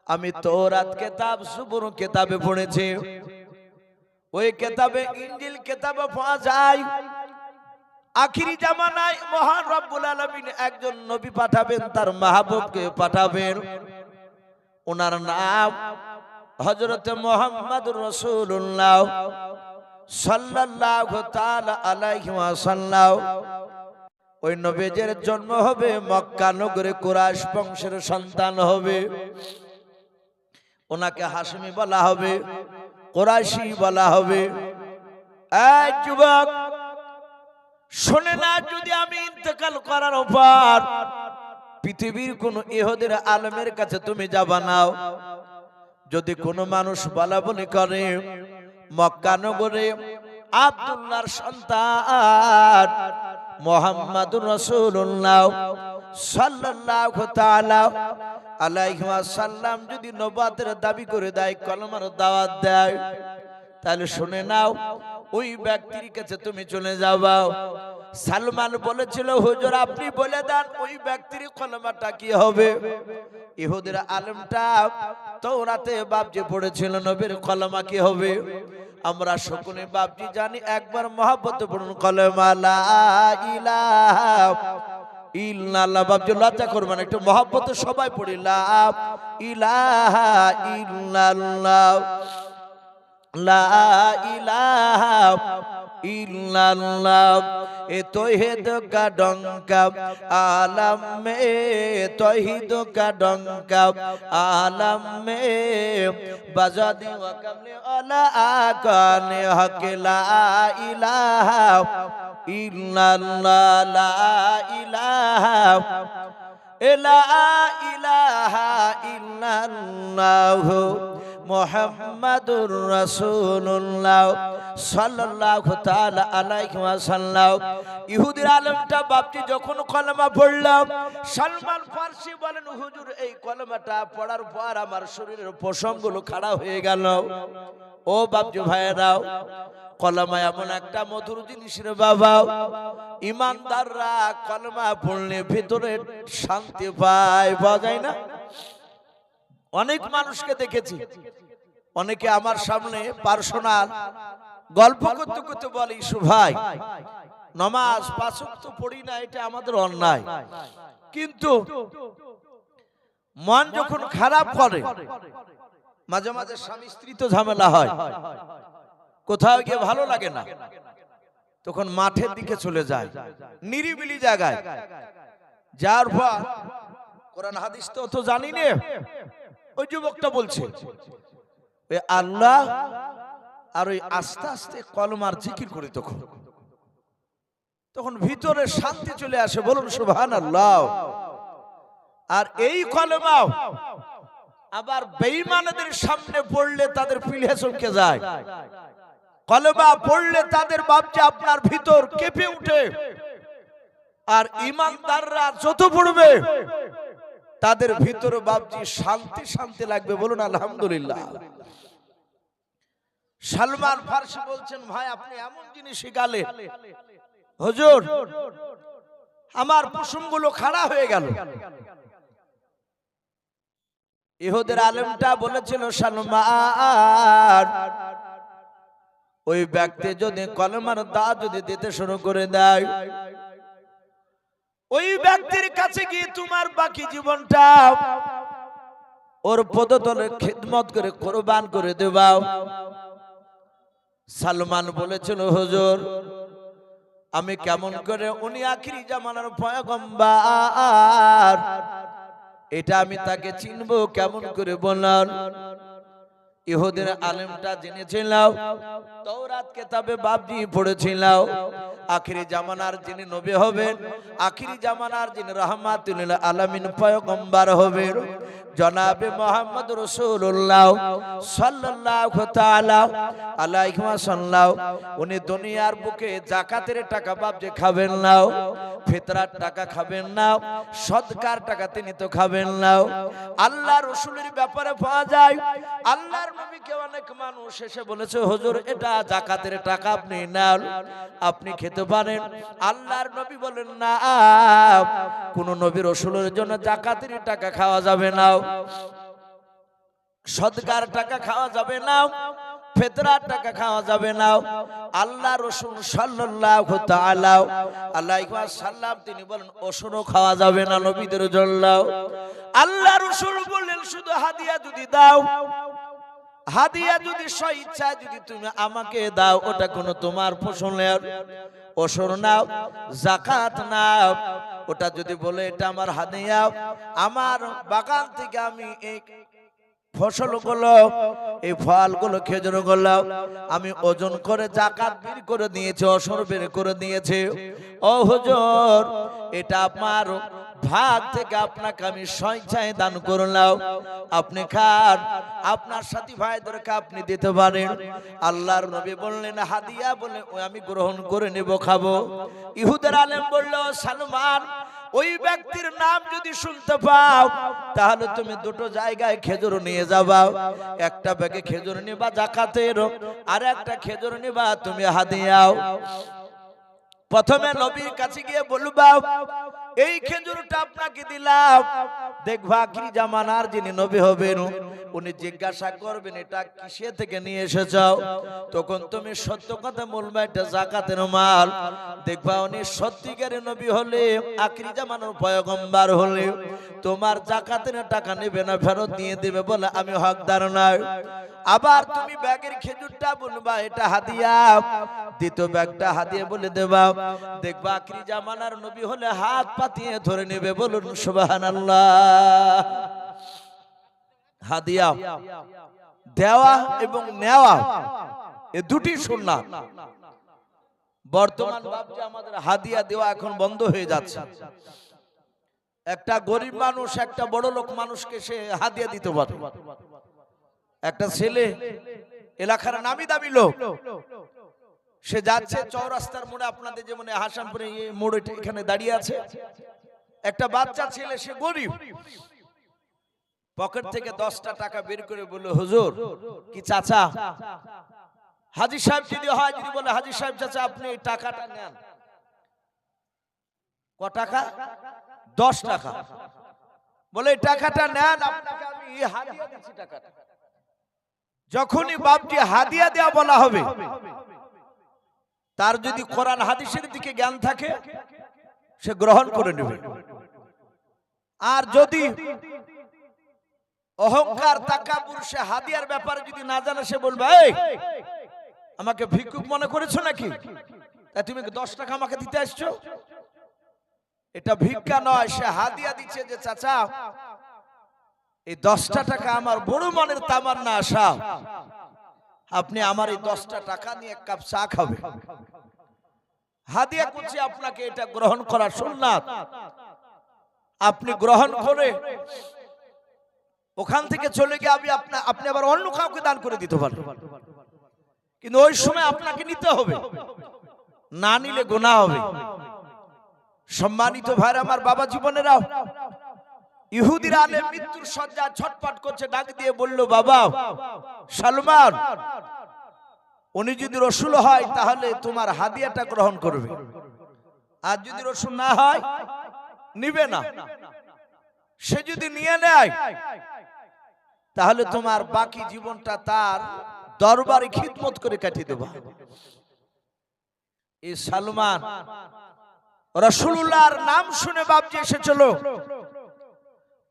আমি তওরাত কিতাব জবুর কিতাবে পড়েছি, ওই কিতাবে ইনজিল কিতাবে পাওয়া যায় আখিরি জামানায় মহান রব্বুল আলামিন একজন নবী পাঠাবেন, তার মাহবুবকে পাঠাবেন। ওনার নাম হযরত মুহাম্মদুর রাসূলুল্লাহ সাল্লাল্লাহু তাআলা আলাইহি ওয়াসাল্লাম। ওই নবীর জন্ম হবে মক্কা নগরে, কুরাইশ বংশের সন্তান হবে। ওনাকে হাশমি বলা হবে, কুরাইশি বলা হবে। এই যুবক শুনে না, যদি আমি ইন্তেকাল করার পর পৃথিবীর কোন ইহুদির আলেমের কাছে তুমি যাবা নাও, যদি কোনো মানুষ বলা বলি করে মক্কা নগরে আব্দুল্লাহর সন্তান মুহাম্মাদুর রাসূলুল্লাহ সাল্লাল্লাহু তাআলা আলাইহি ওয়াসাল্লাম যদি নবুয়তের দাবি করে দেয়, কলমার দাওয়াত দেয়, তাহলে শুনে নাও ওই ব্যক্তির কাছে তুমি চলে যাও। সালমান বলেছিল, হুজুর আপনি বলে দেন ওই ব্যক্তির কলমাটা কি হবে। ইহুদির আলেমটা তাওরাতে বাপজি পড়েছিল, নবীর কলমা কি হবে। আমরা সকলে বাপজি জানি, একবার মহব্বতে পড়ুন কলমা লা ইলাহা ইল্লাল্লাহ। বাপজি লজ্জা করবেন, একটু মহব্বতে সবাই পড়ি লা ইলাহা ইল্লাল্লাহ, লা ইলাহা ইল্লাল্লাহ। এ তৌহিদ का डंका आलम में, तौहीद का डंका आलम में बजा दी वकमले अला आकाने हक ला इलाहा इल्लल्लाह, ला इलाहा इल्लल्लाह मुहम्मदुर রাসূলুল্লাহ সাল্লাল্লাহু তাআলা আলাইহি ওয়াসাল্লাম। ইহুদির আলেমটা বাপটি যখন কলমা পড়লাম, সালমান ফারসি বলেন, হুজুর এই কলমাটা পড়ার পর আমার শরীরের পশমগুলো খাড়া হয়ে গেল। ও বাপজি ভাইয়েরাও, কলমা এমন একটা মধুর জিনিস রে বাবা, ইমানদাররা কলমা পড়লে ভিতরে শান্তি পায়, পাওয়া যায় না? অনেক মানুষকে দেখেছি, অনেকে আমার সামনে পার্সোনাল গল্প করতে করতে বলে, ইসু ভাই নামাজ পাঁচ ওয়াক্ত পড়ি না, এটা আমাদের অন্যায়। কিন্তু মন যখন খারাপ করে, মাঝে মাঝে স্বামী স্ত্রী তো ঝামেলা হয়, কোথাও গিয়ে ভালো লাগে না, তখন মাঠের দিকে চলে যায়, নিরিবিলি জায়গায়। যার পর কোরআন হাদিস তো জানি না, ওই যুবকটা বলছে আল্লাহ আর ওই আস্তে আস্তে কলমার জিকির করি, তখন ভিতরে শান্তি চলে আসে, বলুন সুবহানাল্লাহ। আর এই কলমা আবার বেঈমানদের সামনে পড়লে তাদের পিলে চমকে যায়। কলমা পড়লে তাদের বাপজি আপনার ভিতর কেঁপে উঠে। আর ইমানদাররা যত পড়বে তাদের ভিতরে বাপজি শান্তি শান্তি লাগবে, বলুন আলহামদুলিল্লাহ। সালমান ফারসি বলছেন, ভাই আপনি এমন জিনিস শিখালেন, হুজুর আমার পশমগুলো খাড়া হয়ে গেল। ইহুদের আলেমটা বলেছিল, সালমান ওই ব্যক্তি যদি কলমার দাওয়াত যদি দিতে শুরু করে দেয়, ওই ব্যক্তির কাছে গিয়ে তোমার বাকি জীবনটা ওর পদতলে খিদমত করে কুরবান করে দেবা। সালমান বলেছিল, হুজুর আমি কেমন করে, উনি আখিরি জামানার পয়গম্বর, এটা আমি তাকে চিনবো কেমন করে বলেন। ইহুদের আলেমটা জেনেছিল, তাওরাত কিতাবে বাপজি পড়েছিল, আখিরি জামানার যিনি নবী হবেন, আখিরি জামানার যিনি রাহমাতুল লিল আলামিন পয়গম্বর হবেন, জনাবে মুহাম্মদ রাসূলুল্লাহ সাল্লাল্লাহু তাআলা আলাইহি ওয়াসাল্লাম। উনি দুনিয়ার বুকে যাকাতের টাকা বাপজি খাবেন না, ফিতরার টাকা খাবেন না, সদকার টাকা তিনি তো খাবেন না। আল্লাহ রাসূলের ব্যাপারে পাওয়া যায়, আল্লাহর নবীকে অনেক মানুষ এসে বলেছে, হুজুর এটা যাকাতের টাকা, আপনি নেন, আপনি খেতে পারেন। আল্লাহর নবী বলেন, না, কোন নবী রাসূলের জন্য যাকাতের টাকা খাওয়া যাবে না। সদকার টাকা খাওয়া যাবে না, ফিতরার টাকা খাওয়া যাবে না। আল্লাহ রাসূল সাল্লাল্লাহু তাআলা আলাইহি ওয়াসাল্লাম তিনি বলেন ওষুধও খাওয়া যাবে না নবীদের জন্য। আল্লাহ রাসূল বললেন শুধু হাদিয়া যদি দাও, হাদিয়া যদি স্বেচ্ছা যদি তুমি আমাকে দাও, ওটা কোনো তোমার ফসলের ওষুধ নাও, যাকাত নাও। ওটা যদি বলে এটা আমার হাদিয়া, আমার বাগান থেকে আমি এই ফসলগুলো, এই ফলগুলো, খেজুরগুলো আমি ওজন করে যাকাত বের করে দিয়েছি, ওষুধ বের করে দিয়েছি। ও হুজুর, এটা আমার ভাগ থেকে আপনাকে আমি স্বেচ্ছায় দান করলাম, আপনি খান, আপনার সাথী ভাইদেরকে আপনি দিতে পারেন। আল্লাহর নবী বললেন হাদিয়া বলে আমি গ্রহণ করে নেব, খাবো। ইহুদের আলেম বলল সালমান, ওই ব্যক্তির নাম যদি শুনতে পাও তাহলে তুমি দুটো জায়গায় খেজুর নিয়ে যাবা, একটা ব্যাগে খেজুর নিবা যাকাতের, আর একটা খেজুর নিবা তুমি হাদিয়াও। প্রথমে নবীর কাছে গিয়ে বলবা এই খেজুরটা আপনাকে দিলাম, দেখবা কি জামানার যিনি নবী হবেন উনি জিজ্ঞাসা করবেন এটা কিসে থেকে নিয়ে এসেছো, তখন তুমি সত্য কথা বলবা এটা যাকাতের মাল। দেখবা উনি সত্যিকারের নবী হলে, আখিরি জামানার পয়গম্বর হলে তোমার যাকাতের টাকা নেবে না, ফেরত দিয়ে দেবে, বলে আমি হকদার নই। আবার তুমি ব্যাগের খেজুরটা বলবা এটা হাদিয়া, দ্বিতীয় ব্যাগটা হাদিয়া বলে দেবা, দেখবা আখিরি জামানার নবী হলে হাত পাতিয়ে ধরে নেবে, বলুন সুবহানাল্লাহ। হাদিয়া দেওয়া এবং নেওয়া এই দুটি সুন্নাত। বর্তমান বাবজি আমাদের হাদিয়া দেওয়া এখন বন্ধ হয়ে যাচ্ছে। একটা গরিব মানুষ একটা বড় লোক মানুষকে সে হাদিয়া দিতে পারে। একটা ছেলে এলাকার নামি দামি লোক, সে যাচ্ছে চৌরাস্তার মোড়ে, আপনাদের যেমন হাসানপুরে মোড়ে এখানে দাঁড়িয়ে আছে, একটা বাচ্চা ছেলে, সে গরিব, পকেট থেকে 10টা টাকা বের করে বলল হুজুর কি চাচা, হাজী সাহেব যদি হয়, যদি বলে হাজী সাহেব চাচা আপনি এই টাকাটা নেন। ক টাকা? 10 টাকা। বলে এই টাকাটা নেন, আপনাকে আমি হাদিয়া দিচ্ছি টাকাটা। যখনই বাপটি হাদিয়া দেয়া বলা হবে, তার যদি কোরআন হাদিসের দিকে জ্ঞান থাকে সে গ্রহণ করে নেবে। আর যদি অহংকার তাকাব্বুর, সে হাদিয়ার ব্যাপারে যদি না জানে, সে বলবে এই আমাকে ভিক্ষুক মনে করেছো নাকি, তাই তুমি 10 টাকা আমাকে দিতে আসছো। এটা ভিক্ষা নয়, সে হাদিয়া দিচ্ছে যে চাচা এই 10টা টাকা আমার বড় মনের তামান্না আশা, আপনি আমার এই 10টা টাকা নিয়ে এক কাপ চা খাবে। হাদিয়া করছে আপনাকে, এটা গ্রহণ করা সুন্নাত। আপনি গ্রহণ করে ওখান থেকে চলে গিয়ে আপনি আবার অন্য কাউকে দান করে দিতে পারেন, কিন্তু ওই সময় আপনাকে নিতে হবে, না নিলে গুনাহ হবে। সম্মানিত ভাইরা আমার, বাবা জীবনেরাও, ইহুদির আলেম মৃত্যুর শয্যায় ছটফট করছে, ডাক দিয়ে বলল বাবা সালমান, উনি যদি রাসূল হয় তাহলে তোমার হাদিয়াটা গ্রহণ করবে, আর যদি রাসূল না হয় নিবে না। সে যদি নিয়ে নেয় তাহলে তোমার বাকি জীবনটা তার দরবারে খিদমত করে কাটিয়ে দেবা। এই সালমান রাসূলুল্লাহর নাম শুনে বাপজি এসেছিল,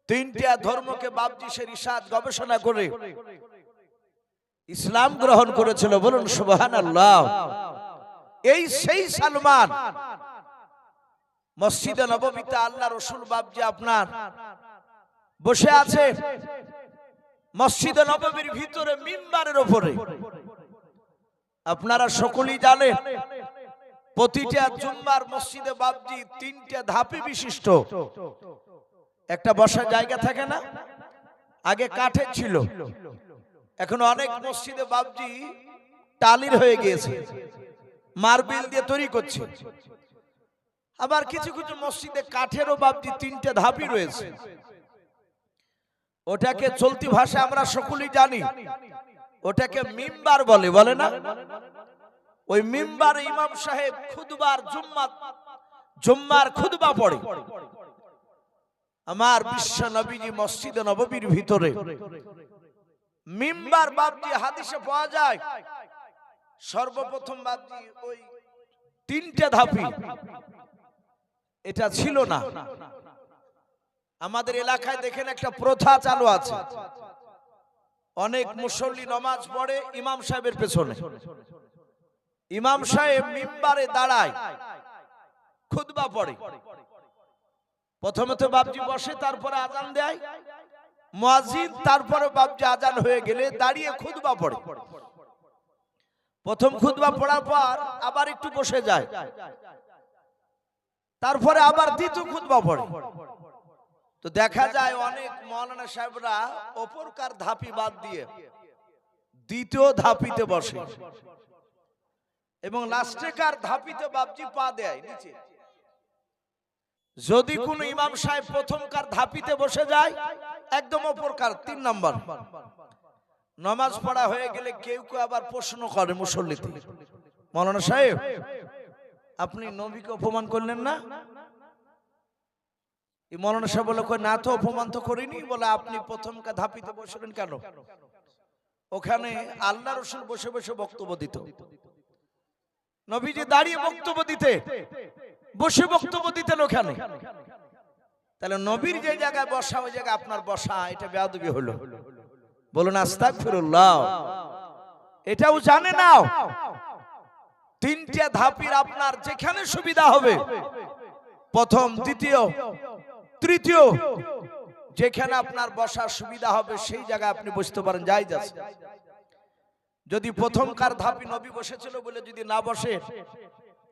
3টা ধর্মকে বাপজি সে রিসার্চ গবেষণা করে ইসলাম গ্রহণ করেছিল, বলুন সুবহানাল্লাহ। এই সেই সালমান মসজিদে নববীতে আল্লাহ রাসূল বাপজি আপনার বসে আছে, মসজিদে নববীর ভিতরে মিম্বারের উপরে। আপনারা সকলেই জানেন প্রতিটা জুম্মার মসজিদে বাপজি 3টা ধাপে বিশিষ্ট একটা বসার জায়গা থাকে না, আগে কাঠের ছিল, এখন অনেক মসজিদে বাপজি টালির হয়ে গিয়েছে, মার্বেল দিয়ে তৈরি করছে। আবার কিছু কিছু মসজিদে কাঠেরও বাপজি 3টা ধাপই রয়েছে। ওটাকে চলতি ভাষা আমরা সকলেই জানি, ওটাকে মিম্বার বলে, বলে না? ওই মিম্বারে ইমাম সাহেব খুতবার জুম্মার খুতবা পড়ে। আমার বিশ্ব নবীজি মসজিদে নববীর ভিতরে মিম্বার বাপজি হাদিসে পাওয়া যায় সর্বপ্রথম বাপজি ওই তিনটে ধাপি, এটা ছিল না। আমাদের এলাকায় দেখেন একটা প্রথা চালু আছে, অনেক মুসল্লি নামাজ পড়ে ইমাম সাহেবের পেছনে। ইমাম সাহেব মিম্বারে দাঁড়ায়, খুতবা পড়ে। প্রথমে তো বাপজি বসে, তারপরে আজান দেয় মুয়াজ্জিন, তারপরে বাপজি আজান হয়ে গেলে দাঁড়িয়ে খুতবা পড়ে। প্রথম খুতবা পড়ার পর আবার একটু বসে যায়, তারপরে আবার দ্বিতীয় খুতবা পড়ে। তো দেখা যায় অনেক মাওলানা সাহেবরা অপরকার ধাপি বাদ দিয়ে দ্বিতীয় ধাপিতে বসে এবং লাস্টেকার ধাপিতে বাপজি পা দেয় নিচে। যদি কোন ইমাম সাহেব প্রথমকার ধাপিতে বসে যায়, একদম অপরকার 3 নম্বর, নামাজ পড়া হয়ে গেলে কেউ কেউ আবার প্রশ্ন করে মুসল্লিতে, মাওলানা সাহেব আপনি নবীকে অপমান করলেন না? এই মাওলানা সাহেব বলে, না তো অপমান তো করিনি। বলে আপনি প্রথমকার ধাপিতে বসলেন কেন? ওখানে আল্লাহ রাসূল বসে বসে বক্তব্য দিত, নবীজি দাঁড়িয়ে বক্তব্য দিতে, বসে বক্তব্য দিতেন ওখানে। তাহলে নবীর যে জায়গায় বসা ওই জায়গায় আপনার বসা, এটা বেয়াদবি হলো। বলুন আস্তাগফিরুল্লাহ। এটাও জানে না, তিনটা ধাপির আপনার যেখানে সুবিধা হবে, প্রথম, দ্বিতীয়, তৃতীয়, যেখানে আপনার বসার সুবিধা হবে সেই জায়গায় আপনি বসতে পারেন, জায়েজ আছে। যদি প্রথমকার ধাপি নবী বসেছিল বলে যদি না বসে,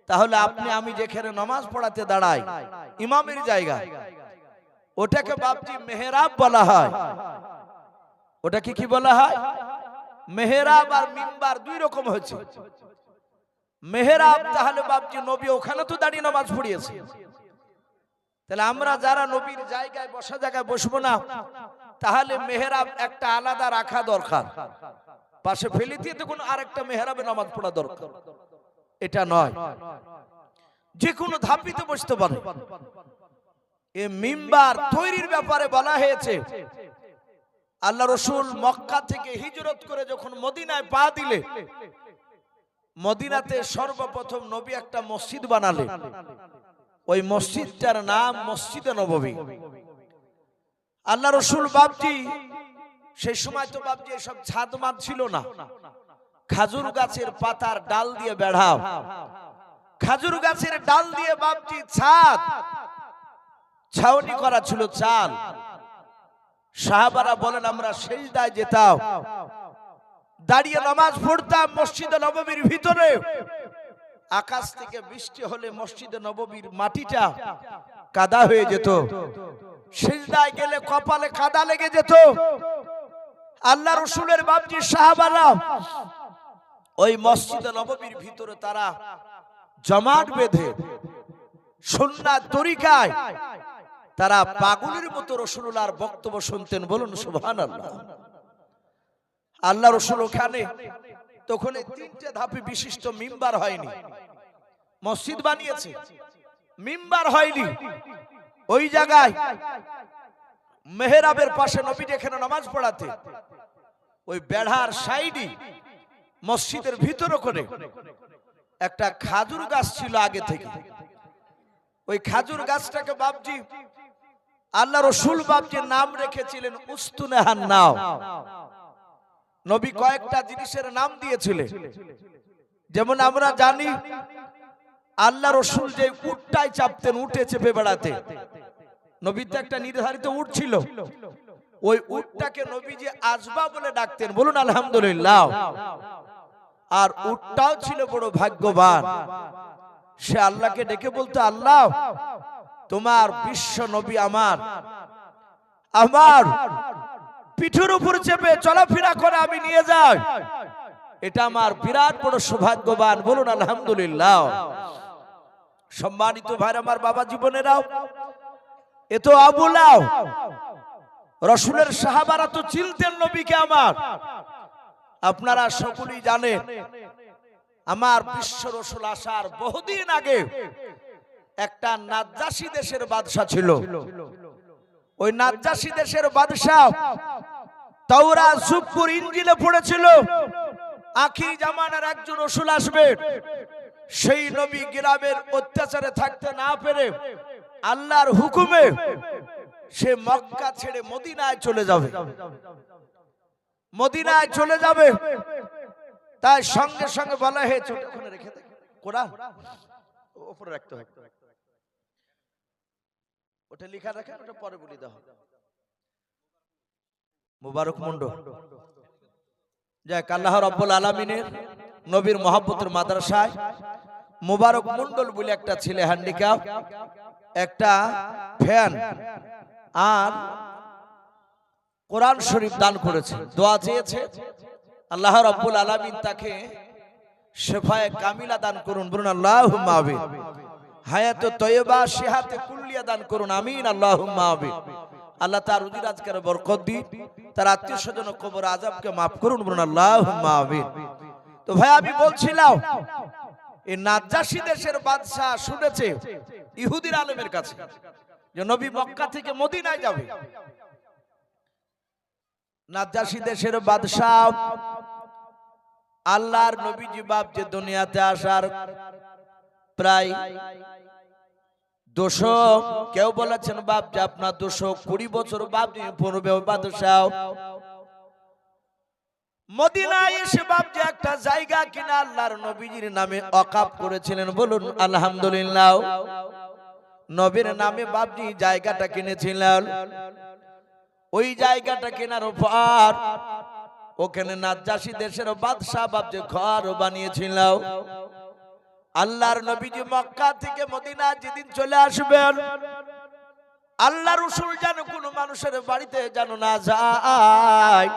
তাহলে আপনি আমি যেখানে নামাজ পড়াতে দাঁড়াই ইমামের জায়গা, ওটাকে বাপজি মেহরাব বলা হয়। ওটাকে কি বলা হয়? মেহরাব আর মিম্বার দুই রকম হচ্ছে। মেহরাব তাহলে বাপজি নবী ওখানে তো দাঁড়িয়ে নামাজ পড়িয়েছে, তাহলে আমরা যারা নবীর জায়গায় বসা জায়গায় বসবো না, তাহলে মেহরাব একটা আলাদা রাখা দরকার, পাশে ফেলে দিয়ে দেখুন আরেকটা মেহরাবে নামাজ পড়া দরকার। এটা নয়, যে কোনো ধাপিতে বসতে পারে। এই মিম্বার তৈরির ব্যাপারে বলা হয়েছে, আল্লাহ রাসূল মক্কা থেকে হিজরত করে যখন মদিনায় পা দিলে, মদিনাতে সর্বপ্রথম নবী একটা মসজিদ বানালেন। ওই মসজিদটার নাম মসজিদে নববী। আল্লাহ রাসূল বাপজি সেই সময় তো বাপজি এসব ছাদ মাদ ছিল না, খাজুর গাছের পাতার ডাল দিয়ে বেড়াও, খাজুর গাছের ডাল দিয়ে বাপজি ছাদ ছাউনি করা ছিল, চাল। সাহাবারা বলেন আমরা সেজদায় যেতাম, দাঁড়িয়ে নামাজ পড়তাম মসজিদে নববীর ভিতরে। আকাশ থেকে বৃষ্টি হলে মসজিদে নববীর মাটিটা কাদা হয়ে যেত, সিজদায় গেলে কপালে কাদা লেগে যেত। আল্লাহ রাসূলের বাপজি সাহাবারা ওই মসজিদে নববীর ভিতরে তারা জামাত বেঁধে সুন্নাত তরিকায় তারা পাগলের মতো রাসূলুল্লাহর বক্তব্য শুনতেন। বলুন সুবহানাল্লাহ। আল্লাহ রাসূল ওখানে তখন তিনটে ধাপি বিশিষ্ট মিম্বার হয়নি, মসজিদ বানিয়েছে, মিম্বার হয়নি। ওই জায়গায় মেহরাবের পাশে নবী যেখানে নামাজ পড়াতে, ওই বেড়ার সাইডে মসজিদের ভিতরে করে একটা খাজুর গাছ ছিল আগে থেকে। ওই খাজুর গাছটাকে বাপজি আল্লাহ রাসূল বাপজি নাম রেখেছিলেন উস্তুনাহান নাও। নবী কয়েকটা জিনিসের নাম দিয়েছিলেন, যেমন আমরা জানি আল্লাহ রাসূল যে উটটায় চাপতেন, উটে চেপে বেড়াতে, নবী তো একটা নির্ধারিত উট ছিল, ওই উটটাকে নবীজি আজবা বলে ডাকতেন। বলুন আলহামদুলিল্লাহ। আর উটটাও ছিল বড় ভাগ্যবান, সে আল্লাহকে ডেকে বলতো, আল্লাহ তোমার বিশ্ব নবী আমার আমার পিঠের উপর চেপে চলাফেরা করে আমি নিয়ে যাই, এটা আমার বিরাট বড় সৌভাগ্যবান। বলুন আলহামদুলিল্লাহ। সম্মানিত ভাই আমার, বাবা জীবনেরাও, এ তো আবুলাও রাসূলের সাহাবারা তো চিনতেন নবীকে আমার। আপনারা সকলেই জানেন আমার বিশ্ব রাসূল আসার বহুদিন আগে একটা নাজ্জাশী দেশের বাদশা ছিল। ওই নাজ্জাশী দেশের বাদশা তাওরাত, জুবুর, ইনজিলে পড়েছিল আখির জামানার একজন রাসূল আসবে, সেই নবী গ্রামের অত্যাচারে থাকতে না পেরে আল্লাহর হুকুমে সে মক্কা ছেড়ে মদিনায় চলে যাবে, মদিনায় চলে যাবে। তাই সঙ্গে সঙ্গে বলা হয়েছে, ওখানে রেখে দে, কোরআন উপরে রাখতে হবে, ওটা লেখা রাখেন, ওটা পরে বলে দাও। মুবারক মন্ডল, যাক আল্লাহ রাব্বুল আলামিনের নবীর মহব্বতের মাদ্রাসায় মুবারক মন্ডল বলে একটা ছেলে হ্যান্ডিক্যাপ, একটা ফ্যান আর কোরআন শরীফ দান করেছে, দোয়া চেয়েছে আল্লাহ রাব্বুল আলামিন তাকে শেফায়ে কামিলা দান করুন, বলুন আল্লাহুম্মা আমিন। হায়াতে তয়্যিবা সিহাতে কুল্লিয়া দান করুন, আমিন আল্লাহুম্মা আমিন। আল্লাহ তার রুজি রাজগারে বরকত দিন, তার আত্মীয় স্বজন কবর আযাবকে maaf করুন, বলুন আল্লাহুম্মা আমিন। তো ভাই আমি বলছিলাম এই নাজ্জাশী দেশের বাদশা শুনেছে ইহুদির আলেমের কাছে যে নবী মক্কা থেকে মদিনায় যাবে। নাজ্জাশী দেশের বাদশা আল্লাহর নবীজি বাপ যে দুনিয়াতে আসার প্রায় 200, কেউ বলেছেন বাপ যে আপনার 220 বছর বাপ পূর্বে বাদশা মদিনায় এসে বাপ যে একটা জায়গা কিনা আল্লাহর নবীজির নামে ওয়াকফ করেছিলেন, বলুন আলহামদুলিল্লাহ। নবীর নামে বাপজি জায়গাটা কিনেছিলেন, ওই জায়গাটা কেনার পর ওখানে নাজ্জাশী দেশের বাদশা বাপ যে ঘর বানিয়েছিল। আল্লাহর নবীজি মক্কা থেকে মদিনা যেদিন চলে আসবেন, আল্লাহর রাসূল যেন কোনো মানুষের বাড়িতে যেন না যায়,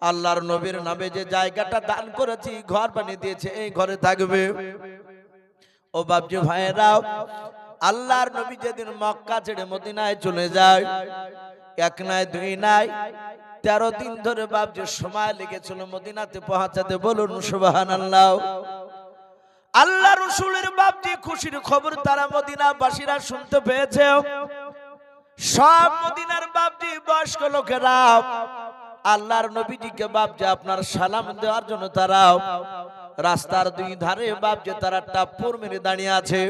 আল্লাহর নবীর নামে যে জায়গাটা দান করেছি, ঘর বানিয়ে দিয়েছে, এই ঘরে থাকবে। ও বাপজি ভাইরাও, আল্লাহর নবী যেদিন মক্কা ছেড়ে মদিনায় চলে যায়, এক নাই দুই নাই 13 দিন ধরে বাপজি সময় লেগেছিল মদিনাতে পৌঁছাতে, বলুন সুবহানাল্লাহ। আল্লাহ রাসূলের বাপজি খুশির খবর তারা মদিনাবাসীরা শুনতে পেয়েছে। সব মদিনার বাপজি বয়স্ক লোকেরা আল্লাহর নবীজিকে বাপজি আপনার সালাম দেওয়ার জন্য তারা রাস্তার দুই ধারে বাপজি তারা টাপ্পর মেরে দাঁড়িয়ে আছে।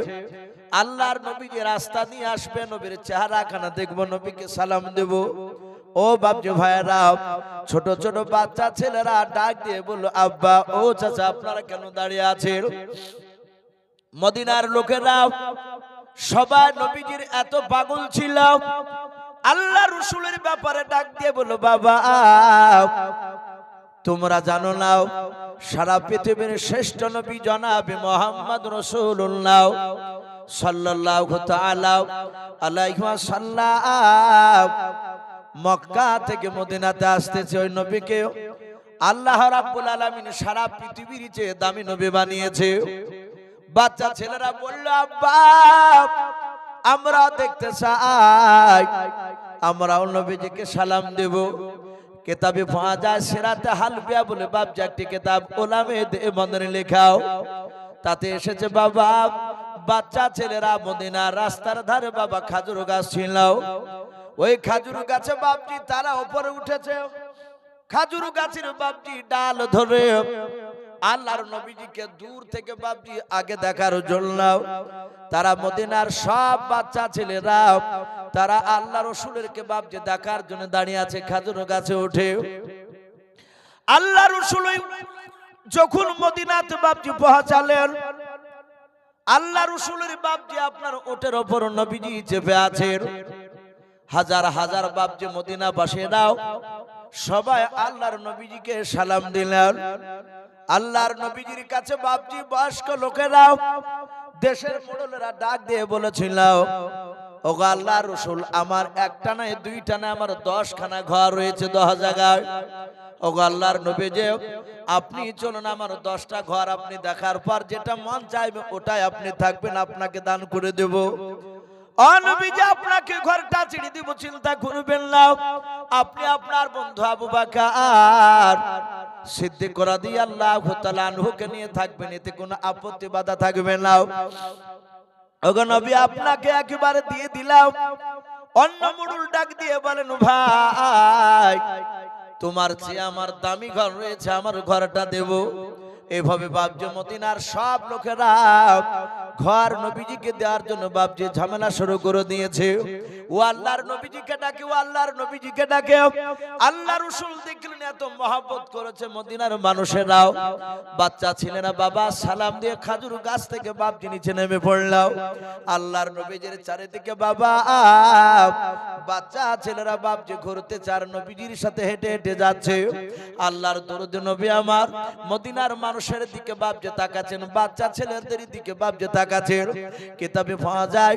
আল্লাহর নবীজি রাস্তা দিয়ে আসবে, নবীর চেহারাখানা দেখবো, নবীকে সালাম দেব। ও বাপজি ভাইরা, ছোট ছোট বাচ্চা ছেলেরা ডাক দিয়ে বলল, আব্বা ও চাচা আপনারা কেন দাঁড়িয়ে আছেন? মদিনার লোকেরা সবাই নবীজির এত পাগল ছিল, আল্লাহ রাসূলের ব্যাপারে ডাক দিয়ে বলল, বাবা তোমরা জানো না সারা পৃথিবীর শ্রেষ্ঠ নবী জনাবে মুহাম্মদ রাসূলুল্লাহ সাল্লাল্লাহু তাআলা আলাইহি ওয়াসাল্লাম মক্কা থেকে মদিনাতে আসতেছে। ওই নবীকে আল্লাহ রাব্বুল আলামিন সারা পৃথিবীর চেয়ে দামি নবী বানিয়েছে। বাচ্চা ছেলেরা বলল, আব্বা আমরা দেখতে চাই, আমরাও নবীজিকে সালাম দেব। কিতাবে পাওয়া যায় সিরাতে হালবিয়া বলে বাপ একটি কিতাব ওলামে দেওবন্দের লেখাও, তাতে এসেছে বাবা বাচ্চা ছেলেরা মদিনার রাস্তার ধারে বাবা খাজুর গাছ ছিল, ওই খাজুর গাছে বাপজি তারা উপরে উঠেছে। খাজুর গাছের বাপজি ডাল ধরে আল্লাহর নবীজিকে দূর থেকে বাপজি আগে দেখার জন্য তারা মদিনার সব বাচ্চা ছেলেরা তারা আল্লাহ রাসূলের কে বাপজি দেখার জন্য দাঁড়িয়ে আছে খাজুর গাছে উঠে। আল্লাহ রাসূল যখন মদিনাতে বাপজি পৌঁছালেন, আল্লাহ রাসূলের বাপজি আপনার ওটের উপর নবীজি চেপে আছেন। হাজার হাজার বাপজি মদিনাবাসীরাও সবাই আল্লাহর নবীজিকে সালাম দিলেন। আল্লাহর নবীজির কাছে বাপজি বয়স্ক লোকেরাও দেশের মোড়লেরা ডাক দিয়ে বলেছিল, ওগো আল্লাহর রাসূল আমার একটা না দুইটা না আমার 10 খানা ঘর রয়েছে 10 জায়গায়। ওগো আল্লাহর নবী যে আপনি চলুন, আমার 10টা ঘর আপনি দেখার পর যেটা মন চাইবে ওটাই আপনি থাকবেন, আপনাকে দান করে দেব। ও নবীজি আপনাকে ঘরটা ছেড়ে দিব, চিন্তা করবেন না, আপনি আপনার বন্ধু আবু বকর সিদ্দিক রাদিয়াল্লাহু তাআলা আনহুকে নিয়ে থাকবেন, এতে কোনো আপত্তি বাধা থাকবে না। ওগো নবী আপনাকে একেবারে দিয়ে দিলাম। অন্য মুরুল ডাক দিয়ে বলেন, ভাই তোমার চেয়ে আমার দামি ঘর রয়েছে, আমার ঘরটা দেব। এভাবে বাপজি মদিনার সব লোকেরা ঘর নবীজিকে দেওয়ার জন্য বাপজি ঝামেলা শুরু করে দিয়েছে। ও আল্লাহর নবীজিকে ডাকে, ও আল্লাহর নবীজিকে ডাকে। আল্লাহ রাসূল দেখলেন এত মহব্বত করেছে মদিনার মানুষেরাও। বাচ্চা ছেলেরা বাবা সালাম দিয়ে খাজুর গাছ থেকে বাপজি নিচে নেমে পড়লাম। আল্লাহর নবীজির চারিদিকে বাবা বাচ্চা ছেলেরা বাপজি ঘুরতে চার নবীজির সাথে হেঁটে হেঁটে যাচ্ছে। আল্লাহর দরুদ নবী আমার মদিনার মানুষের দিকে বাপজি তাকাচ্ছেন, বাচ্চা ছেলেদের দিকে বাপজি তাকাচ্ছেন। কিতাবে পাওয়া যায়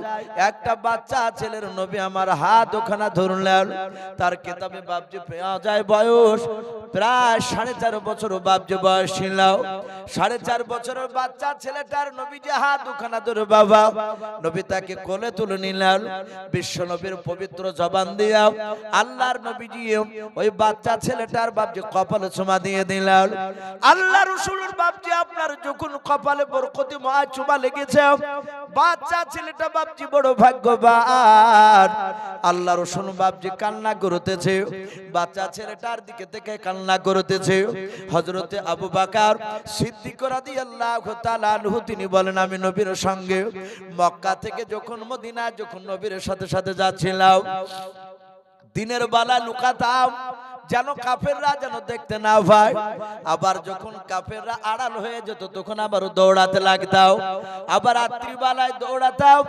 একটা বাচ্চা ছেলের নবী আমার হাত ওখানে ধরলেন। তার কিতাবে বাপজি পাওয়া যায় বয়স প্রায় 4.5 বছর বাপজি বয়স ছিল। 4.5 বছরের বাচ্চা ছেলেটার নবীজি হাত ওখানে ধরে বাবা নবী তাকে কোলে তুলে নিলেন। বিশ্ব নবীর পবিত্র জবান দিয়া আল্লাহর নবীজি ওই বাচ্চা ছেলেটার বাপজি কপালে চুমা দিয়ে দিলেন। আল্লাহ রাসূলের বাপজি আপনার যখন কপালে বরকতি মহা চুমা লেগেছে, বাচ্চা ছেলেটা বাপজি বড় ভাগ্যবান। আল্লাহ রাসূল বাপজি কান্না করতেছে, বাচ্চা ছেলেটার দিকে থেকে কান্না করতেছে। হযরতে আবু বকর সিদ্দিক রাদিয়াল্লাহু তাআলা আনহু তিনি বলেন আমি নবীর সঙ্গে মক্কা থেকে যখন মদিনা যখন নবীর সাথে সাথে যাচ্ছিলাম, দিনের বেলা লুকাতাম যেন কাফেররা যেন দেখতে না পায়। আবার যখন কাফেররা আড়াল হয়ে যেত তখন আবার দৌড়াতে লাগতাম, আবার রাত্রিবেলায় দৌড়াতাম।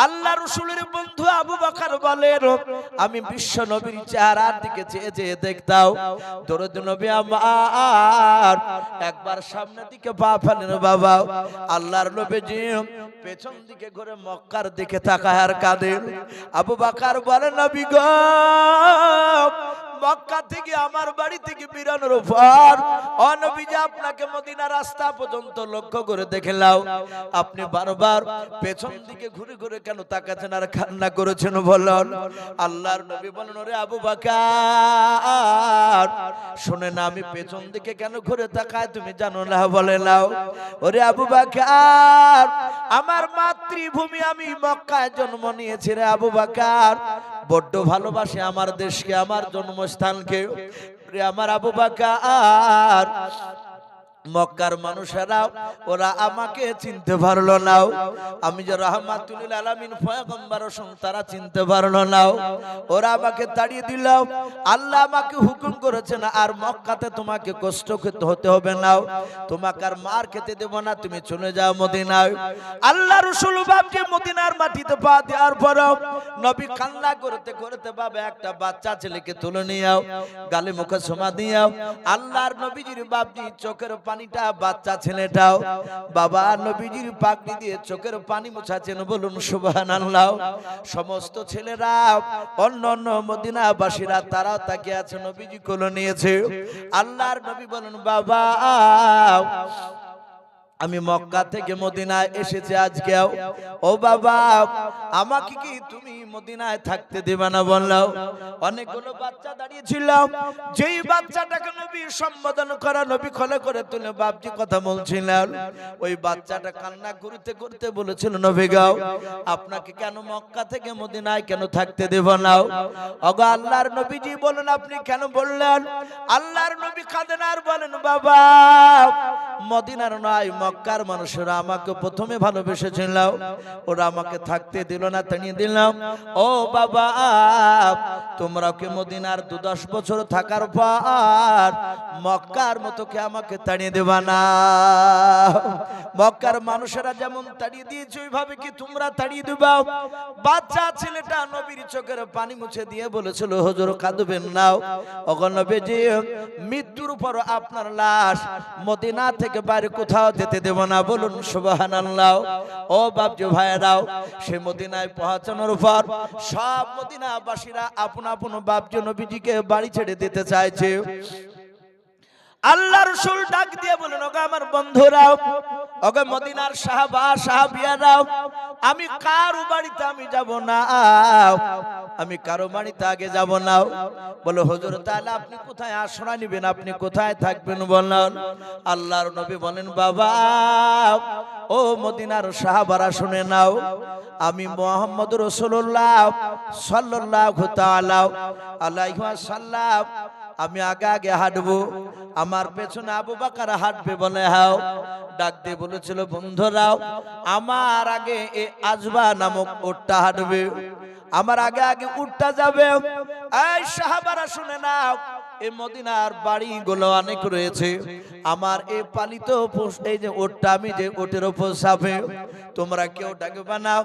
আল্লাহ রাসূলের বন্ধু আবু বকর বলেন আমি বিশ্ব নবীর চেহারার দিকে চেয়ে চেয়ে দেখতাম। দরুদ নবী আমার একবার সামনের দিকে পা ফেলেন বাবা, আল্লাহর নবীজি পেছন দিকে ঘুরে মক্কার দিকে তাকায় আর কাঁদেন। আবু বকর বলেন নবী গো, মক্কা থেকে আমার বাড়ি থেকে বেরানোর পর ও নবীজি আপনাকে মদিনা রাস্তা পর্যন্ত লক্ষ্য করে দেখলাম, আপনি বারবার পেছন দিকে ঘুরে ঘুরে কেন তাকাচ্ছেন আর কান্না করেছেন বলুন। আল্লাহর নবী বলেন ওরে আবু বকর শুনে না আমি পেছন দিকে কেন ঘুরে তাকাই তুমি জানো না? বলে নাও ওরে আবু বকর আমার মাতৃভূমি আমি মক্কায় জন্ম নিয়েছি রে আবু বকর, বড্ড ভালোবাসি আমার দেশকে আমার জন্মস্থানকে। আমার আবু বকর মক্কার মানুষেরা ওরা আমাকে চিনতে পারলো না, আমি যে রাহমাতুল লিল আলামিন পয়গম্বর তারা চিনতে পারলো না, ওরা আমাকে তাড়িয়ে দিল। আল্লাহ আমাকে হুকুম করেছেন আর মক্কাতে তোমাকে কষ্ট হতে হবে না, তোমাকে আর মার খেতে দেব না, তুমি চলে যাও মদিনায়। আল্লাহ রাসূল বাপজি মদিনার মাটিতে পা দেওয়ার পর নবী কান্না করতে করতে বাবা একটা বাচ্চা ছেলেকে তুলে নিয়ে গালে মুখে চুমা দিয়ে আল্লাহর নবীজির বাপজি চোখের পানিটা বাচ্চা ছেলেটাও বাবা নবীজির পাগড়ি দিয়ে চোখের পানি মুছাচ্ছেন, বলুন সুবহানাল্লাহ। সমস্ত ছেলেরা অন্য অন্য মদিনাবাসীরা তারাও তাকিয়ে আছে, নবীজি কোলে নিয়েছে। আল্লাহর নবী বলেন বাবা আমি মক্কা থেকে মদিনায় এসেছি আজকে, ও বাবা আমাকে কি তুমি মদিনায় থাকতে দেবে না? বললাম অনেকগুলো বাচ্চা দাঁড়িয়ে ছিল, যেই বাচ্চাটাকে নবী সম্বোধন করা নবী খলে করে তুলে বাপজি কথা বলছিলেন, ওই বাচ্চাটা কান্না করতে করতে বলেছিল নবী গাও আপনাকে কেন মক্কা থেকে মদিনায় কেন থাকতে দেব না? ওগো আল্লাহর নবীজি বলেন আপনি কেন বললেন? আল্লাহর নবী কাঁদেন আর বলেন বাবা মদিনার নয় মক্কার মানুষেরা আমাকে প্রথমে ভালোবেসেছিল, ওরা আমাকে থাকতে দিল না, তাড়িয়ে দিলাম। ও বাবা তোমরা কি মদিনার 2-10 বছর থাকার পর মক্কার মতো কে আমাকে তাড়িয়ে দেবা না? মক্কার মানুষেরা যেমন তাড়িয়ে দিয়েছে ওইভাবে কি তোমরা তাড়িয়ে দিবা? বাচ্চা ছেলেটা নবীর চোখের পানি মুছে দিয়ে বলেছিল হুজুর কাঁদবেন না, ওগো নবীজি মৃত্যুর পর আপনার লাশ মদিনা থেকে বাইরে কোথাও যেতে দেব না, বলুন সুবহানাল্লাহ। ও বাপজি ভাইরাও সে মদিনায় পৌঁছানোর পর সব মদিনাবাসীরা আপন আপন বাপজি নবীজিকে বাড়ি ছেড়ে দিতে চাইছে। আল্লাহ রাসূল ডাক দিয়ে বলেন ওগো আমার বন্ধুরাও, ওগো মদিনার সাহাবা সাহাবিয়ারাও, আমি কারো বাড়িতে আমি যাব না, আমি কারো বাড়িতে আগে যাব না। বলে হুজুর তাহলে আপনি কোথায় আশ্রয় নেবেন, আপনি কোথায় থাকবেন বলেন? আল্লাহর নবী বলেন বাবা ও মদিনার সাহাবারা শুনে নাও, আমি মুহাম্মদ রাসূলুল্লাহ সাল্লাল্লাহু তাআলা আলাইহি ওয়াসাল্লাম আমি আগে আগে হাঁটবো, আমার পেছনে আবু বকর হাঁটবে বলে হাও। ডাক দিয়ে বলেছিল, বন্ধুরাও আমার আগে এই আজবা নামক উটটা হাঁটবে, আমার আগে আগে উটটা যাবে। এই সাহাবারা শুনে নাও, এই মদিনার বাড়িগুলো অনেক রয়েছে, আমার এই পালিত এই যে উটটা, আমি যে উটের উপর চাপে, তোমরা কেউ ডাকবে না।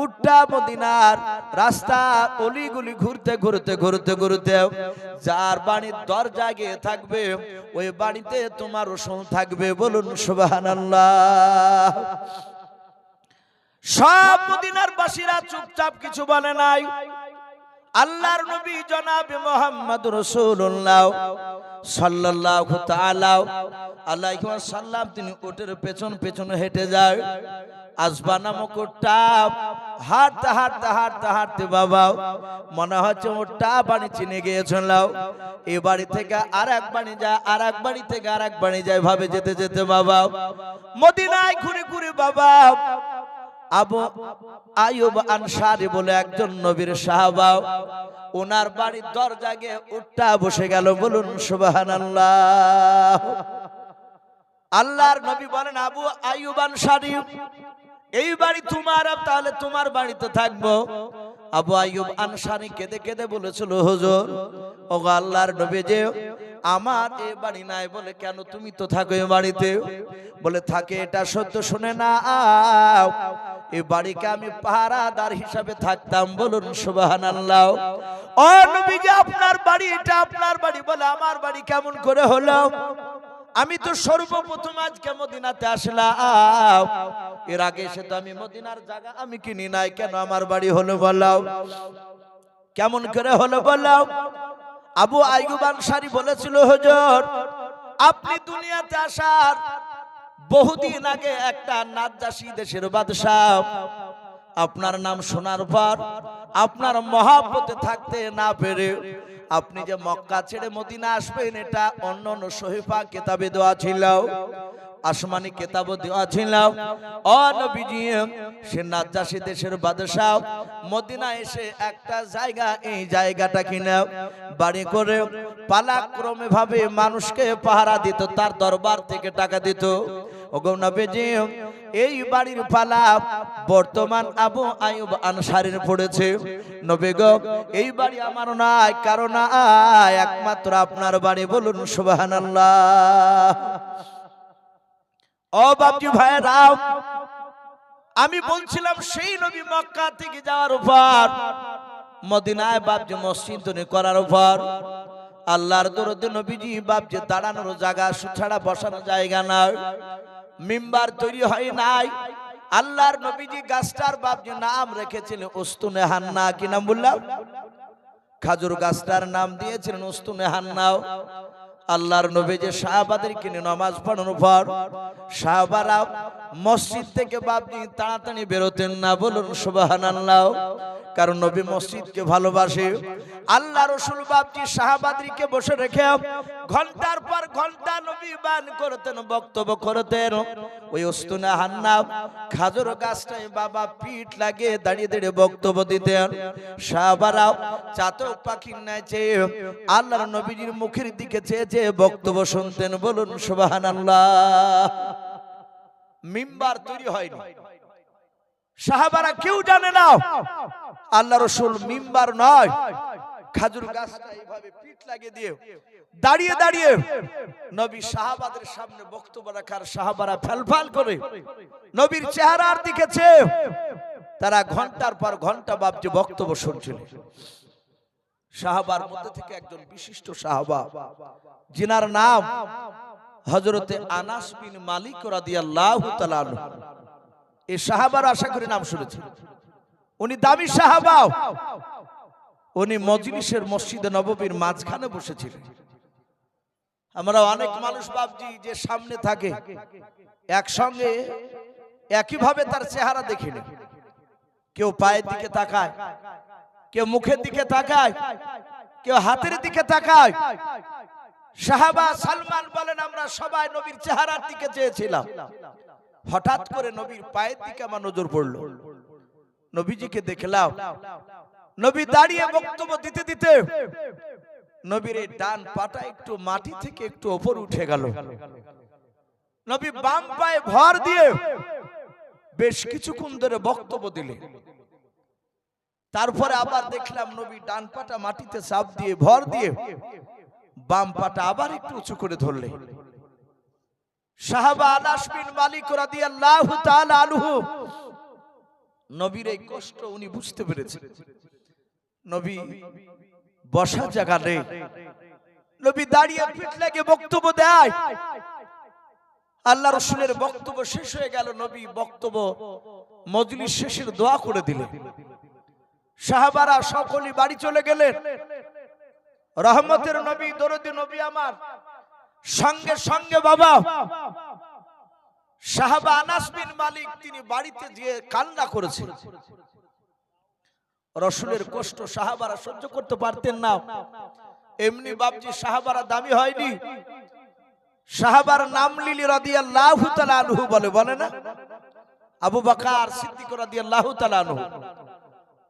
উটটা মদিনার রাস্তা অলিগুলি ঘুরতে ঘুরতে ঘুরতে ঘুরতে যার বাড়ির দরজা গিয়ে থাকবে, ওই বাড়িতে তোমার রসুল থাকবে। বলুন সুবহানাল্লাহ। সব মদিনার বাসীরা চুপচাপ, কিছু বলে নাই। আল্লাহর নবী জনাবে মুহাম্মদ রাসূলুল্লাহ সাল্লাল্লাহু তাআলা আলাইহি ওয়াসাল্লাম তিনি উটের পেছন পেছন হেঁটে যায়। আজবা নামক উটটা হাঁটতে হাঁটতে হাঁটতে হাঁটতে বাবা মনে হচ্ছে উটটা বাড়ি চিনে গিয়েছিল। এই বাড়ি থেকে আর এক বাড়ি যায়, আর এক বাড়ি থেকে আর এক বাড়ি যায়, ভাবে যেতে যেতে বাবা মদিনায় ঘুরে ঘুরে বাবা আবু আইয়ুব আনসারী বলে একজন নবীর সাহাবা, ওনার বাড়ির দরজা গিয়ে উটটা বসে গেল। বলুন সুবহানাল্লাহ। আল্লাহর নবী বলেন, আবু আইয়ুব আনসারী এই বাড়ি তোমার, তাহলে তোমার বাড়িতে থাকবো। আবু আইয়ুব আনসারী কেঁদে কেঁদে বলেছিল, হুজুর ওগো আল্লাহর নবী, যে আমার এই বাড়ি নাই। বলে কেন, তুমি তো থাকো এই বাড়িতে। বলে থাকে, এটা সত্য, শুনে না এই বাড়িকে আমি পাহারাদার হিসাবে থাকতাম। বলুন সুবহানাল্লাহ। ও নবীজি আপনার বাড়ি, এটা আপনার বাড়ি। বলে আমার বাড়ি কেমন করে হলো? আমি তো সর্বপ্রথম আজকে মদিনাতে আসলাম, এর আগে এসে তো আমি মদিনার জায়গা আমি কিনি নাই, কেন আমার বাড়ি হলো বলাও? কেমন করে হলো বলাও? আবু আইয়ুব আনসারী বলেছিল, হুজুর আপনি দুনিয়াতে আসার বহুদিন আগে একটা নাজ্জাশী দেশের বাদশা আপনার নাম শোনার পর আপনার মহব্বতে থাকতে না পেরে আপনি যে মক্কা ছেড়ে মদিনা আসবেন, এটা অন্য অন্য সহিফা কিতাবে দেওয়া ছিল, আসমানি কিতাবে দেওয়া ছিল। ও নবীজি, সে নাজ্জাশী দেশের বাদশা মদিনা এসে একটা জায়গা, এই জায়গাটা কিনা বাড়ি করে পালাক্রমে ভাবে মানুষকে পাহারা দিত, তার দরবার থেকে টাকা দিত। ওগো নবীজি, এই বাড়ির পালা বর্তমান আবু আইয়ুব আনসারীর পড়েছে। নবী গো, এই বাড়ি আমার নয়, কারণ একমাত্র আপনার বাড়ি। বলুন সুবহানাল্লাহ। ও বাপজি ভাইরাও, আমি বলছিলাম সেই নবী মক্কা থেকে যাওয়ার পর মদিনায় বাপজি মসজিদ তৈরি করার পর আল্লাহর দরুদে নবীজি বাপজি দাঁড়ানোর জায়গা ছাড়া বসানোর জায়গা নাই, মিম্বার তৈরি হয় নাই। আল্লাহর নবীজি গাছটার বাপজি নাম রেখেছিলেন উস্তুনে হান্না। কি নাম বললাম? খাজুর গাছটার নাম দিয়েছিলেন উস্তুনে হান্নাও। আল্লাহর নবী যে সাহাবাদেরকে নিয়ে নামাজ পড়ানোর পর সাহাবারা মসজিদ থেকে বাপজি তাড়াতাড়ি বেরোতেন না। বলুন সুবহানাল্লাহ। কারণ নবী মসজিদকে ভালোবাসে। আল্লাহ রাসূল বাপজি সাহাবাদেরকে বসে রেখে ঘন্টার পর ঘন্টা নবী বান করতেন, বক্তব্য করতেন। ওই উস্তুনে হান্না খাজুর গাছটায় বাবা পিঠ লাগিয়ে দাঁড়িয়ে দাঁড়িয়ে বক্তব্য দিতেন। সাহাবারা চাতক পাখির ন্যায় চেয়ে আল্লাহর নবীজির মুখের দিকে চেয়ে চেয়ে বক্তব্য শুনতেন। বলুন সুবহানাল্লাহ। মিম্বার তৈরি হয়নি, সাহাবারা কেউ জানে না আল্লাহ রাসূল মিম্বার নয়, খাজুর গাছটা এইভাবে পিঠ লাগিয়ে দিয়ে দাঁড়িয়ে দাঁড়িয়ে নবী সাহাবাদের সামনে বক্তব্য রাখার সাহাবারা ফেলফাল করে নবীর চেহারার দিকে চেয়ে তারা ঘন্টার পর ঘন্টা বাপজি বক্তব্য শুনছিলেন। সাহাবার মধ্যে থেকে একজন বিশিষ্ট সাহাবা, যিনার নাম হযরতে আনাস বিন মালিক রাদিয়াল্লাহু তাআলা আনহু। এই সাহাবার আশা করি নাম শুনেছেন। উনি দামি সাহাবা। উনি মজলিসের মসজিদে নববীর মাঝখানে বসেছিলেন। আমরা অনেক মানুষ বাপজি যে সামনে থাকে একসঙ্গে একইভাবে তার চেহারা দেখিনি। কেউ পায়ের দিকে তাকায়, কেউ মুখের দিকে তাকায়, কেউ হাতের দিকে তাকায়। সাহাবা সালমান বলেন, আমরা সবাই নবীর চেহারার দিকে চেয়েছিলাম। হঠাৎ করে নবীর পায়ের দিকে আমার নজর পড়ল। নবীজিকে দেখলাম নবী দাঁড়িয়ে বক্তব্য দিতে দিতে নবীর এই ডান পাটা একটু মাটি থেকে একটু উপর উঠে গেল। নবী বাম পায়ে ভর দিয়ে বেশ কিছুক্ষণ ধরে বক্তব্য দিলেন। তারপরে আবার দেখলাম নবী ডান পাটা মাটিতে চাপ দিয়ে ভর দিয়ে বাম পাটা আবার একটু উঁচু করে ধরলেন। সাহাবা আনাস বিন মালিক রাদিয়াল্লাহু তাআলা আনহু নবীর এই কষ্ট উনি বুঝতে পেরেছেন। নবী বসার জায়গা নেই, নবী দাঁড়িয়ে পিঠ লেগে বক্তব্য দেয়। আল্লাহ রাসূলের বক্তব্য শেষ হয়ে গেল। নবী বক্তব্য মজলিস শেষের দোয়া করে দিলেন। সাহাবারা সকলেই বাড়ি চলে গেলেন। রহমতের নবী, দরদি নবী আমার সঙ্গে সঙ্গে বাবা সাহাবা আনাস বিন মালিক তিনি বাড়িতে গিয়ে কান্না করেছেন। রাসূলের কষ্ট সাহাবারা সহ্য করতে পারতেন না। এমনি বাপজি সাহাবারা দামি হয়নি। সাহাবার নাম লিলি রাদিয়াল্লাহু তাআলা আনহু বলে না, আবু বকর সিদ্দিক রাদিয়াল্লাহু তাআলা আনহু,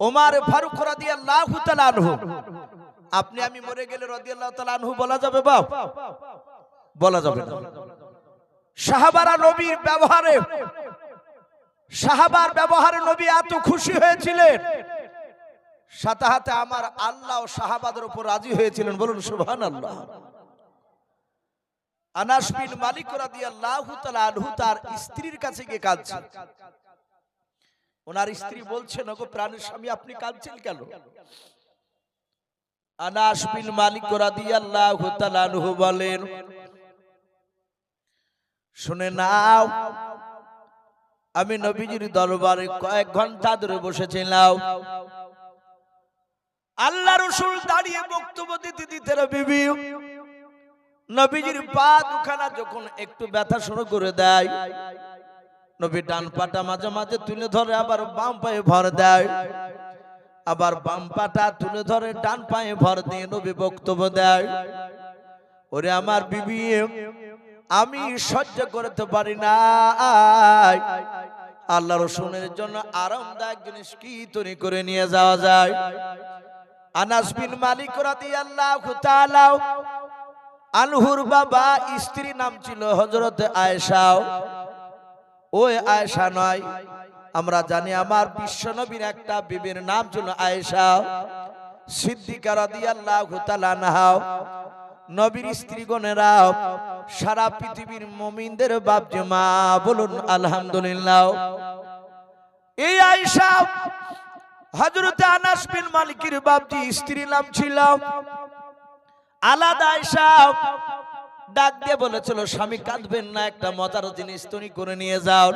ওমর ফারুক রাদিয়াল্লাহু তাআলা আনহু। আপনি আমি মরে গেলে রাদিয়াল্লাহু তাআলা আনহু বলা যাবে বাপ? বলা যাবে না। সাহাবারা নবীর ব্যবহারে, সাহাবার ব্যবহারে নবী এত খুশি হয়েছিলেন, সাথে সাথে আমার আল্লাহ ও সাহাবাদের উপর রাজি হয়েছিলেন। বলুন সুবহানাল্লাহ। আনাস বিন মালিক রাদিয়াল্লাহু তাআলা আনহু তার স্ত্রীর কাছে গিয়ে কাঁদছেন। ওনার স্ত্রী বলছেন, ওগো প্রাণের স্বামী আপনি কাঁদছেন কেন? আনাস বিন মালিক রাদিয়াল্লাহু তাআলা আনহু বলেন, শুনে নাও, আমি নবীজির দরবারে কয়েক ঘন্টা ধরে বসেছিলাম। আল্লাহ রাসূল দাঁড়িয়ে বক্তব্য দিতে দিতে বিবি নবীজির পা দুখানা যখন একটু ব্যথা শুরু করে দেয়, নবী ডান পাটা মাঝে মাঝে তুলে ধরে আবার বাম পায়ে ভর দেয়, আবার বাম পাটা তুলে ধরে ডান পায়ে ভর দিয়ে নবী বক্তব্য দেয়। ওরে আমার বিবি, আমি সহ্য করতে পারি না। আল্লাহ রাসূলের জন্য আরামদায়ক জিনিস কি তৈরি করে নিয়ে যাওয়া যায়? আনাস বিন মালিক রাদিয়াল্লাহু তাআলা আনহুর বাবা স্ত্রী নাম ছিল হযরত আয়েশা। ওই আয়েশা নয়, আমরা জানি আমার বিশ্ব নবীর একটা বিবির নাম ছিল আয়েশা সিদ্দিকা রাদিয়াল্লাহু তাআলা আনহা। নবীর স্ত্রীগণেরা সারা পৃথিবীর মুমিনদের বাপ যে মা, বলুন আলহামদুলিল্লাহ। এই আয়েশা হযরত আনাস বিন মালিকের বাপজি স্ত্রীর নাম ছিল আলাদা আয়েশা। ডাক দিয়ে বলেছিল, স্বামী কাঁদবেন না, একটা মজার জিনিস তৈরি করে নিয়ে যাও।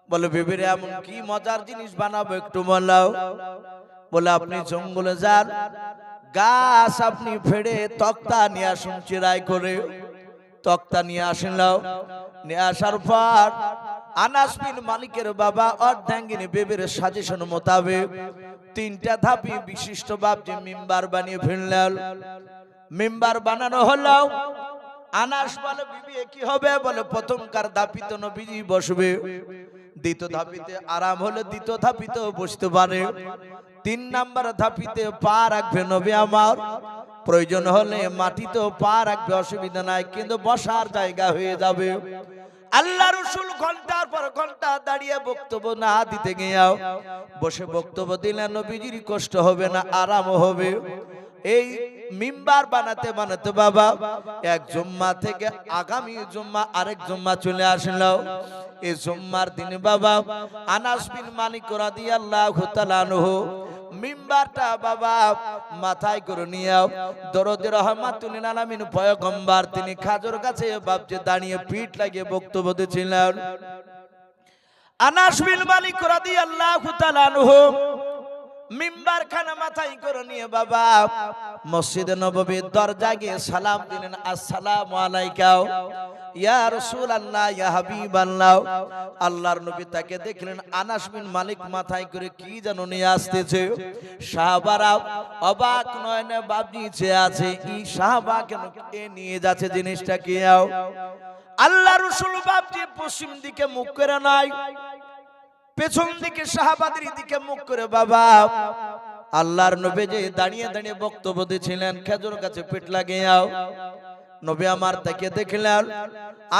বলে, বিবিরে এমন কি মজার জিনিস বানাবো একটু বলাও। বলে, আপনি জঙ্গলে যান, গাছ আপনি ফেড়ে তক্তা নিয়ে আসুন, চিরাই করে তক্তা নিয়ে আসেন। নিয়ে আসার পর আনাস বিন মালিকের বাবা অর্ধাঙ্গিনী বেবির সাজেশন মোতাবেক 3টা ধাপি বিশিষ্ট বাপজি মিম্বার বানিয়ে ফেললেন। মিম্বার বানানো হলো। আনাস বলে, বিবি কি হবে? বলে, প্রথমকার ধাপিতে নবীজি বসবে, দ্বিতীয় ধাপিতে আরাম হলে দ্বিতীয় ধাপিতেও বসতে পারে, 3 নাম্বার ধাপিতে পা রাখবে নবী আমার, প্রয়োজন হলে মাটিতেও পা রাখবে, অসুবিধা নাই, কিন্তু বসার জায়গা হয়ে যাবে। আল্লাহ রাসূল ঘন্টার পর ঘন্টা দাঁড়িয়ে বক্তব্য না দিতে গিয়েও বসে বক্তব্য দিলেন। নবীজির কষ্ট হবে না, আরাম হবে। এই মিম্বার বানাতে বানাতে বাবা এক জুম্মা থেকে আগামী জুম্মা আরেক জুম্মা চলে আসলো। এই জুম্মার দিনে বাবা আনাস বিন মালিক রাদিয়াল্লাহু তাআলা আনহু মিম্বারটা বাবা মাথায় করে নিয়ে দরদে রহমাতুল আলামিন পয়গম্বর তিনি খাজর গাছে বাপজি দাঁড়িয়ে পিঠ লাগিয়ে বক্তব্য দিচ্ছিলেন। আনাস বিন মালিক রাদিয়াল্লাহু তাআলা আনহু মিম্বার খানা মাথায় করে নিয়ে বাবা মসজিদে নববীর দরজায় গিয়ে সালাম দিলেন, আসসালামু আলাইকা ইয়া রাসূলুল্লাহ ইয়া হাবিবাল্লাহ। আল্লাহর নবী তাকে দেখলেন আনাস বিন মালিক মাথায় করে কি যেন নিয়ে আসতেছে। সাহাবারা অবাক নয়নে বাবজি চেয়ে আছে, এই সাহাবা কেন নিয়ে যাচ্ছে, জিনিসটা কি? আল্লাহ রাসূল বাবজি পশ্চিম দিকে মুখ করে নাই, পেছন দিকে সাহাবাদের দিকে মুখ করে বাবা আল্লাহর নবী যে দাঁড়িয়ে দাঁড়িয়ে বক্তব্য দিয়েছিলেন, খেজুর গাছে পিঠ লাগিয়াও নবী আমার তাকে দেখলেন।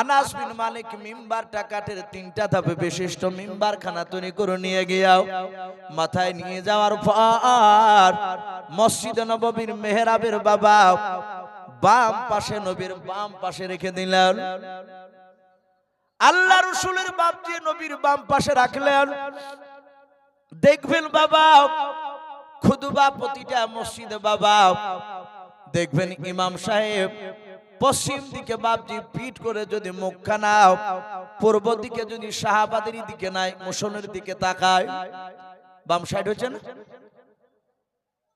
আনাস বিন মালিক মিম্বারটা কাঠের 3টা ধাপে বিশিষ্ট মিম্বার খানা তৈরি করে নিয়ে গিয়াও মাথায় নিয়ে যাওয়ার পর মসজিদে নববীর মেহরাবের বাবা বাম পাশে, নবীর বাম পাশে রেখে দিলেন। আল্লাহ রাসূলের বাপ যে নবীর বাম পাশে রাখলেন, দেখবেন বাবা খুতবা প্রতিটা মসজিদে বাবা দেখবেন ইমাম সাহেব পশ্চিম দিকে বাপজি পিঠ করে যদি মুখখানা পূর্ব দিকে যদি সাহাবাদের দিকে নাই মুসল্লির দিকে তাকায়, বাম সাইড হচ্ছে না,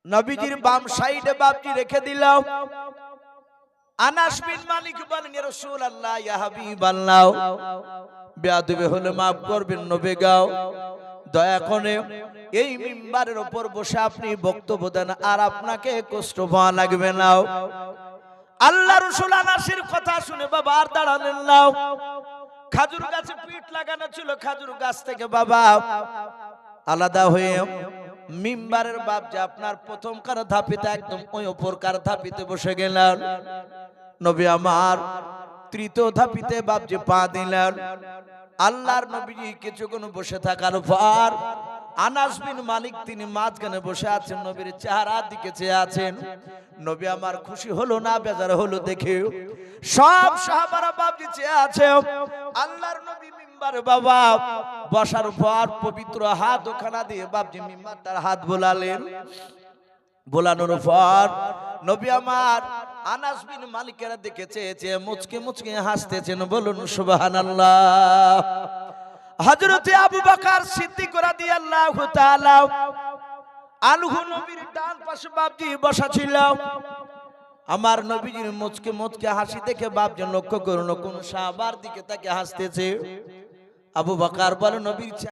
নবীজির বাম সাইডে বাপজি রেখে দিলাম। আনাস বিন মালিক বলেন, ইয়া রাসূলুল্লাহ ইয়া হাবিবাল্লাহ, বেয়াদবি হলে maaf করবেন নবী গাও, দয়া করে এই মিম্বারের উপর বসে আপনি বক্তব্য দেন, আর আপনাকে কষ্ট পাওয়া লাগবে না। আল্লাহ রাসূল আনাসের কথা শুনে বাবা আর দাঁড়ালেন না। খাজুর গাছে পিঠ লাগানো ছিল, খাজুর গাছ থেকে বাবা আলাদা হয়ে মিম্বারের বাপ যে আপনার প্রথমকার ধাপিতে একদম ওই উপরকার ধাপিতে বসে গেলেন। নবী আমার তৃতীয় ধাপিতে বাপ যে পা দিলেন। আল্লাহর নবীজি কিছুক্ষণ বসে থাকার পর আনাস বিন মালিক তিনি মাঝখানে বসে আছেন, নবীর চেহারার দিকে চেয়ে আছেন। নবী আমার খুশি হলো না বেজার হলো দেখে, সব সাহাবারা বাপজি চেয়ে আছে। আল্লাহর নবী মিম্বারে বাবা বসার পর পবিত্র হাত ওখানা দিয়ে বাপজি মিম্বার তার হাত বোলালেন। বোলানোর পর নবী আমার আনাস বিন মালিকের দিকে চেয়েছে, মুচকে মুচকে হাসতেছেন, বলুন সুবহানাল্লাহ। হযরতে আবু বকর সিদ্দিক রাদিয়াল্লাহু তাআলা আনহু নবীর ডান পাশে বাপজি বসা ছিল। আমার নবীজির মুচকে মুচকে হাসি দেখে বাপজি লক্ষ্য করুন কোন সাহাবার দিকে তাকে হাসতেছে। আবু বকর বলে, নবীর